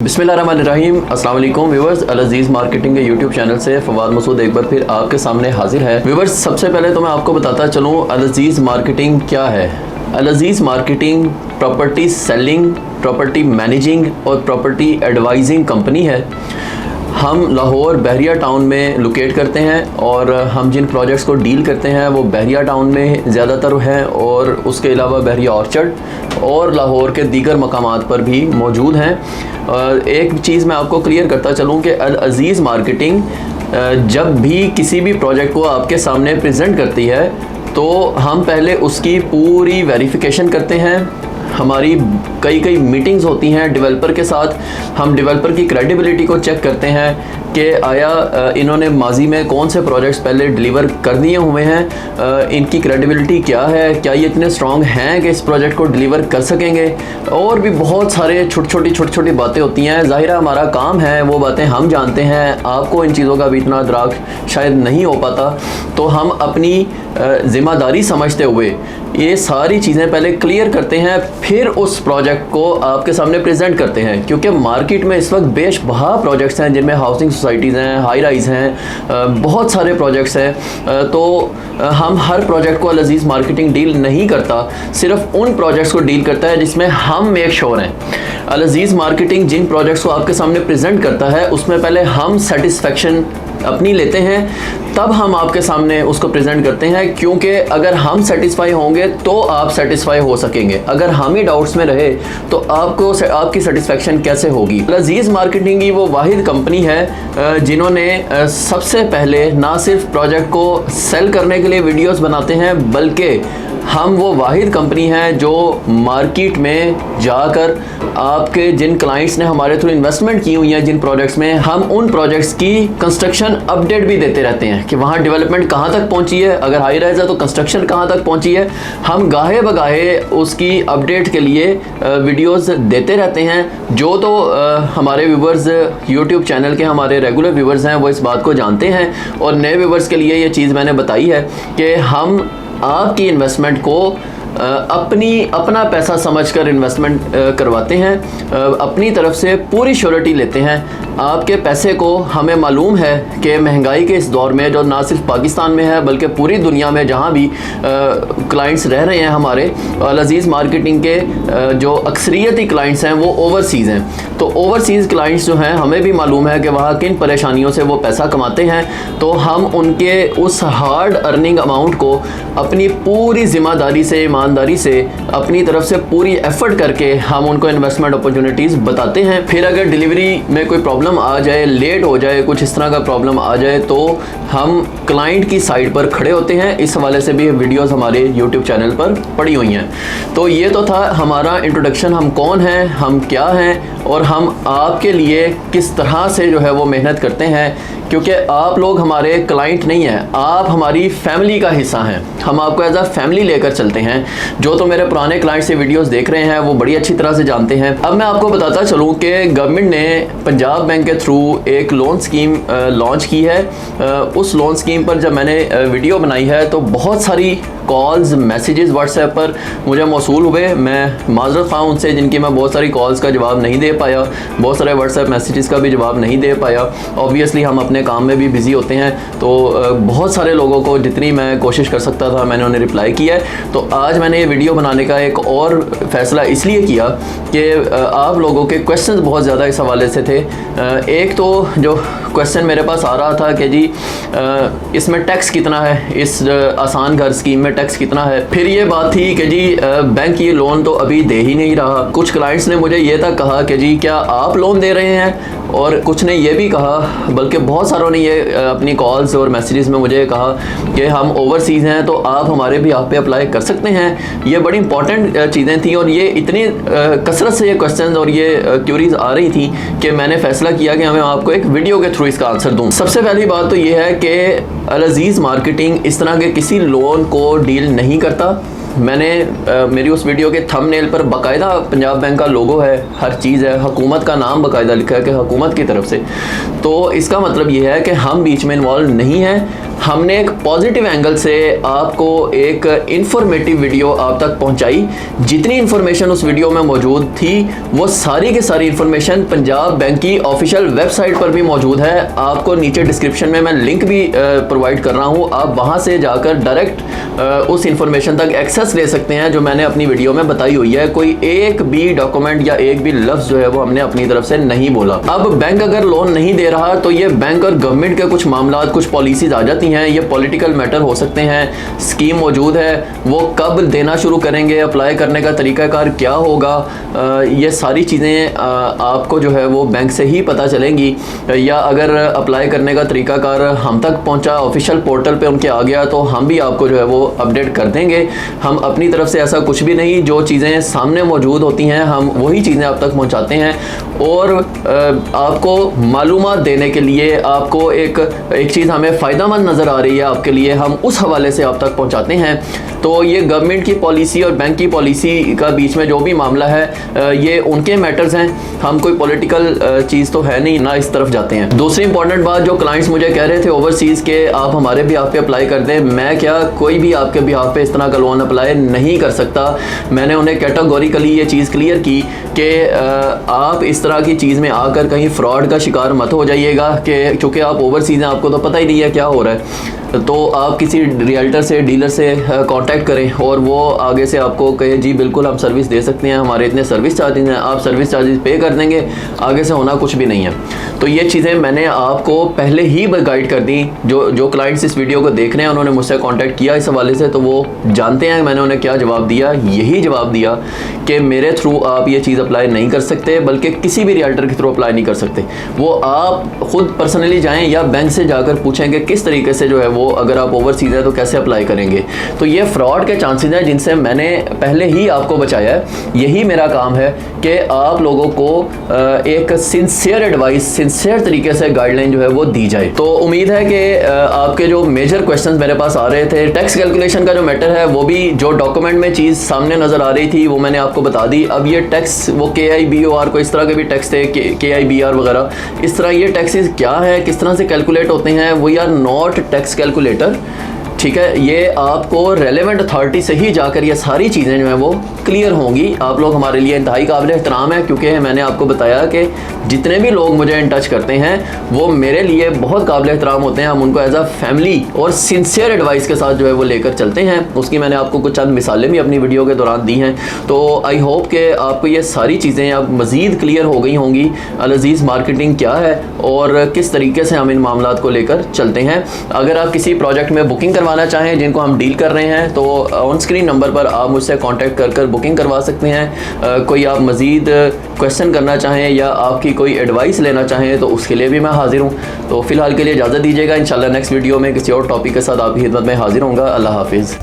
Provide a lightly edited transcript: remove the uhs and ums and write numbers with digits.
बिस्मिल्लाहिर्रहमानिर्रहीम। अस्सलाम वालेकुम व्यूअर्स, अल अज़ीज़ मार्केटिंग के यूट्यूब चैनल से फवाद मसूद एक बार फिर आपके सामने हाजिर है। व्यूअर्स, सबसे पहले तो मैं आपको बताता चलूँ अल अज़ीज़ मार्केटिंग क्या है। Al Aziz marketing property selling, property managing और प्रॉपर्टी एडवाइजिंग कंपनी है। हम लाहौर बहरिया टाउन में लोकेट करते हैं और हम जिन प्रोजेक्ट्स को डील करते हैं वो बहरिया टाउन में ज़्यादातर हैं और उसके अलावा बहरिया ऑर्चर्ड और लाहौर के दीगर मकामात पर भी मौजूद हैं। एक चीज़ मैं आपको क्लियर करता चलूँ कि अल अज़ीज़ मार्केटिंग जब भी किसी भी प्रोजेक्ट को आपके सामने प्रेजेंट करती है तो हम पहले उसकी पूरी वेरिफिकेशन करते हैं। हमारी कई मीटिंग्स होती हैं डेवलपर के साथ। हम डेवलपर की क्रेडिबिलिटी को चेक करते हैं कि आया इन्होंने माजी में कौन से प्रोजेक्ट्स पहले डिलीवर कर दिए हुए हैं, इनकी क्रेडिबिलिटी क्या है, क्या ये इतने स्ट्रॉन्ग हैं कि इस प्रोजेक्ट को डिलीवर कर सकेंगे। और भी बहुत सारे छोटी छोटी बातें होती हैं। ज़ाहिर है हमारा काम है, वो बातें हम जानते हैं, आपको इन चीज़ों का भी इतना अदराक शायद नहीं हो पाता। तो हम अपनी ज़िम्मेदारी समझते हुए ये सारी चीज़ें पहले क्लियर करते हैं, फिर उस प्रोजेक्ट को आपके सामने प्रेजेंट करते हैं। क्योंकि मार्केट में इस वक्त बेशबहा प्रोजेक्ट्स हैं जिनमें हाउसिंग सोसाइटीज़ हैं, हाई राइज़ हैं, बहुत सारे प्रोजेक्ट्स हैं। तो हम हर प्रोजेक्ट को अल अज़ीज़ मार्केटिंग डील नहीं करता, सिर्फ उन प्रोजेक्ट्स को डील करता है जिसमें हम मेक श्योर हैं। अल अज़ीज़ मार्केटिंग जिन प्रोजेक्ट्स को आपके सामने प्रेजेंट करता है उसमें पहले हम सेटिस्फेक्शन अपनी लेते हैं, तब हम आपके सामने उसको प्रेजेंट करते हैं। क्योंकि अगर हम सेटिस्फाई होंगे तो आप सेटिस्फाई हो सकेंगे। अगर हम ही डाउट्स में रहे तो आपको आपकी सेटिस्फेक्शन कैसे होगी। अल अज़ीज़ मार्केटिंग की वो वाहिद कंपनी है जिन्होंने सबसे पहले ना सिर्फ प्रोजेक्ट को सेल करने के लिए वीडियोस बनाते हैं, बल्कि हम वो वाहिद कंपनी है जो मार्केट में जाकर आपके जिन क्लाइंट्स ने हमारे थ्रू इन्वेस्टमेंट की हुई है जिन प्रोजेक्ट्स में, हम उन प्रोजेक्ट्स की कंस्ट्रक्शन अपडेट भी देते रहते हैं कि वहाँ डेवलपमेंट कहाँ तक पहुँची है। अगर हाई राइज है तो कंस्ट्रक्शन कहाँ तक पहुँची है। हम गाहे बगाहे उसकी अपडेट के लिए वीडियोस देते रहते हैं। जो तो हमारे व्यूवर्स यूट्यूब चैनल के हमारे रेगुलर व्यूवर्स हैं वो इस बात को जानते हैं, और नए व्यूवर्स के लिए ये चीज़ मैंने बताई है कि हम आपकी इन्वेस्टमेंट को अपना पैसा समझकर इन्वेस्टमेंट करवाते हैं, अपनी तरफ से पूरी श्योरिटी लेते हैं आपके पैसे को। हमें मालूम है कि महंगाई के इस दौर में, जो ना सिर्फ पाकिस्तान में है बल्कि पूरी दुनिया में जहाँ भी क्लाइंट्स रह रहे हैं हमारे अल अज़ीज़ मार्केटिंग के जो अक्सरियती क्लाइंट्स हैं वो ओवरसीज़ हैं। तो ओवरसीज़ क्लाइंट्स जो हैं हमें भी मालूम है कि वहाँ किन परेशानियों से वो पैसा कमाते हैं। तो हम उनके उस हार्ड अर्निंग अमाउंट को अपनी पूरी ज़िम्मेदारी से, ईमानदारी से, अपनी तरफ से पूरी एफर्ट करके हम उनको इन्वेस्टमेंट अपॉर्चुनिटीज़ बताते हैं। फिर अगर डिलीवरी में कोई प्रॉब्लम आ जाए, लेट हो जाए, कुछ इस तरह का प्रॉब्लम आ जाए तो हम क्लाइंट की साइड पर खड़े होते हैं। इस हवाले से भी वीडियोस हमारे यूट्यूब चैनल पर पड़ी हुई हैं। तो ये तो था हमारा इंट्रोडक्शन, हम कौन हैं, हम क्या हैं और हम आपके लिए किस तरह से जो है वो मेहनत करते हैं। क्योंकि आप लोग हमारे क्लाइंट नहीं हैं, आप हमारी फैमिली का हिस्सा हैं। हम आपको एज अ फैमिली लेकर चलते हैं। जो तो मेरे पुराने क्लाइंट से वीडियोस देख रहे हैं वो बड़ी अच्छी तरह से जानते हैं। अब मैं आपको बताता चलूँ कि गवर्नमेंट ने पंजाब बैंक के थ्रू एक लोन स्कीम लॉन्च की है। उस लोन स्कीम पर जब मैंने वीडियो बनाई है तो बहुत सारी कॉल्स, मैसेजेस व्हाट्सएप पर मुझे मौसूल हुए। मैं माजरत ख़्वाह उनसे जिनकी मैं बहुत सारी कॉल्स का जवाब नहीं दे पाया, बहुत सारे व्हाट्सएप मैसेजेस का भी जवाब नहीं दे पाया। ऑब्वियसली हम अपने काम में भी बिज़ी होते हैं, तो बहुत सारे लोगों को जितनी मैं कोशिश कर सकता था मैंने उन्हें रिप्लाई किया है। तो आज मैंने ये वीडियो बनाने का एक और फ़ैसला इसलिए किया कि आप लोगों के क्वेश्चन बहुत ज़्यादा इस हवाले से थे। एक तो जो क्वेश्चन मेरे पास आ रहा था कि जी इसमें टैक्स कितना है, इस आसान घर स्कीम में टैक्स कितना है। फिर ये बात थी कि जी बैंक ये लोन तो अभी दे ही नहीं रहा। कुछ क्लाइंट्स ने मुझे ये तक कहा कि जी क्या आप लोन दे रहे हैं, और कुछ ने ये भी कहा, बल्कि बहुत सारों ने ये अपनी कॉल्स और मैसेजेस में मुझे कहा कि हम ओवरसीज़ हैं तो आप हमारे भी आप पे अप्लाई कर सकते हैं। ये बड़ी इंपॉर्टेंट चीज़ें थी और ये इतनी कसरत से ये क्वेश्चन और ये क्यूरीज आ रही थी कि मैंने फ़ैसला किया कि मैं आपको एक वीडियो के थ्रू इसका आंसर दूँ। सबसे पहली बात तो ये है कि अल अज़ीज़ मार्केटिंग इस तरह के किसी लोन को डील नहीं करता। मैंने मेरी उस वीडियो के थंबनेल पर बाकायदा पंजाब बैंक का लोगो है, हर चीज़ है, हुकूमत का नाम बाकायदा लिखा है कि हुकूमत की तरफ से। तो इसका मतलब ये है कि हम बीच में इन्वॉल्व नहीं हैं। हमने एक पॉजिटिव एंगल से आपको एक इंफॉर्मेटिव वीडियो आप तक पहुंचाई। जितनी इन्फॉर्मेशन उस वीडियो में मौजूद थी वो सारी की सारी इन्फॉर्मेशन पंजाब बैंक की ऑफिशियल वेबसाइट पर भी मौजूद है। आपको नीचे डिस्क्रिप्शन में मैं लिंक भी प्रोवाइड कर रहा हूँ, आप वहाँ से जाकर डायरेक्ट उस इंफॉर्मेशन तक एक्सेस ले सकते हैं जो मैंने अपनी वीडियो में बताई हुई है। कोई एक भी डॉक्यूमेंट या एक भी लफ्ज़ जो है वो हमने अपनी तरफ से नहीं बोला। अब बैंक अगर लोन नहीं दे रहा तो ये बैंक और गवर्नमेंट के कुछ मामला, कुछ पॉलिसीज आ जाती हैं, ये पॉलिटिकल मैटर हो सकते हैं। स्कीम मौजूद है, वो कब देना शुरू करेंगे, अप्लाई करने का तरीकाकार क्या होगा, ये सारी चीज़ें आपको जो है वो बैंक से ही पता चलेंगी। या अगर अप्लाई करने का तरीकाकार हम तक पहुंचा, ऑफिशियल पोर्टल पे उनके आ गया, तो हम भी आपको जो है वो अपडेट कर देंगे। हम अपनी तरफ से ऐसा कुछ भी नहीं, जो चीज़ें सामने मौजूद होती हैं हम वही चीज़ें आप तक पहुंचाते हैं। और आपको मालूमात देने के लिए आपको एक चीज़ हमें फ़ायदेमंद नज़र आ रही है आपके लिए, हम उस हवाले से आप तक पहुंचाते हैं। तो ये गवर्नमेंट की पॉलिसी और बैंक की पॉलिसी का बीच में जो भी मामला है ये उनके मैटर्स हैं, हम कोई पॉलिटिकल चीज़ तो है नहीं, ना इस तरफ जाते हैं। दूसरी इंपॉर्टेंट बात, जो क्लाइंट्स मुझे कह रहे थे ओवरसीज़ के आप हमारे बिहाफ पे अप्लाई कर दें, मैं क्या कोई भी आपके बिहाफ पे इस तरह का लोन अप्लाई नहीं कर सकता। मैंने उन्हें कैटेगोरिकली ये चीज़ क्लियर की कि आप इस तरह की चीज़ में आकर कहीं फ्रॉड का शिकार मत हो जाइएगा, कि चूँकि आप ओवरसीज़ हैं, आपको तो पता ही नहीं है क्या हो रहा है। तो आप किसी रियल्टर से, डीलर से कांटेक्ट करें और वो आगे से आपको कहे जी बिल्कुल हम सर्विस दे सकते हैं, हमारे इतने सर्विस चार्जेस हैं, आप सर्विस चार्जेस पे कर देंगे, आगे से होना कुछ भी नहीं है। तो ये चीज़ें मैंने आपको पहले ही गाइड कर दी। जो क्लाइंट्स इस वीडियो को देख रहे हैं उन्होंने मुझसे कांटेक्ट किया इस हवाले से, तो वो जानते हैं मैंने उन्हें क्या जवाब दिया। यही जवाब दिया कि मेरे थ्रू आप ये चीज़ अप्लाई नहीं कर सकते, बल्कि किसी भी रियल्टर के थ्रू अप्लाई नहीं कर सकते। वो आप खुद पर्सनली जाएँ या बैंक से जाकर पूछें कि किस तरीके से जो है वो, अगर आप ओवरसीज हैं तो कैसे अप्लाई करेंगे। तो ये फ्रॉड के चांसेस हैं जिनसे मैंने पहले ही आपको बचाया है। यही मेरा काम है कि आप लोगों को एक सिंसियर एडवाइस, सिंसियर तरीके से गाइडलाइन जो है वो दी जाए। तो उम्मीद है कि आपके जो मेजर क्वेश्चंस मेरे पास आ रहे थे, टैक्स कैलकुलेशन का जो मैटर है वो भी, जो डॉक्यूमेंट में चीज़ सामने नज़र आ रही थी वो मैंने आपको बता दी। अब ये टैक्स, वो KIBOR को इस तरह के भी टैक्स थे, KIBR वगैरह, इस तरह ये टैक्सेस क्या है, किस तरह से कैलकुलेट होते हैं, we are not tax calculator. ठीक है, ये आपको रेलेवेंट अथॉरिटी से ही जाकर ये सारी चीज़ें जो हैं वो क्लियर होंगी। आप लोग हमारे लिए इंतहाई काबिल एहतराम है, क्योंकि मैंने आपको बताया कि जितने भी लोग मुझे इन टच करते हैं वो मेरे लिए बहुत काबिल एहतराम होते हैं। हम उनको एज अ फैमिली और सिंसियर एडवाइस के साथ जो है वो लेकर चलते हैं। उसकी मैंने आपको कुछ चंद मिसालें भी अपनी वीडियो के दौरान दी हैं। तो आई होप कि आपको ये सारी चीज़ें अब मज़ीद क्लियर हो गई होंगी, अल अज़ीज़ मार्केटिंग क्या है और किस तरीके से हम इन मामलात को लेकर चलते हैं। अगर आप किसी प्रोजेक्ट में बुकिंग करवाना चाहें जिनको हम डील कर रहे हैं, तो ऑन स्क्रीन नंबर पर आप मुझसे कांटेक्ट कर बुकिंग करवा सकते हैं। कोई आप मज़ीद क्वेश्चन करना चाहें या आपकी कोई एडवाइस लेना चाहें तो उसके लिए भी मैं हाजिर हूँ। तो फ़िलहाल के लिए इजाज़त दीजिएगा, इंशाल्लाह नेक्स्ट वीडियो में किसी और टॉपिक के साथ आपकी खिदमत में हाजिर होऊंगा। अल्लाह हाफिज़।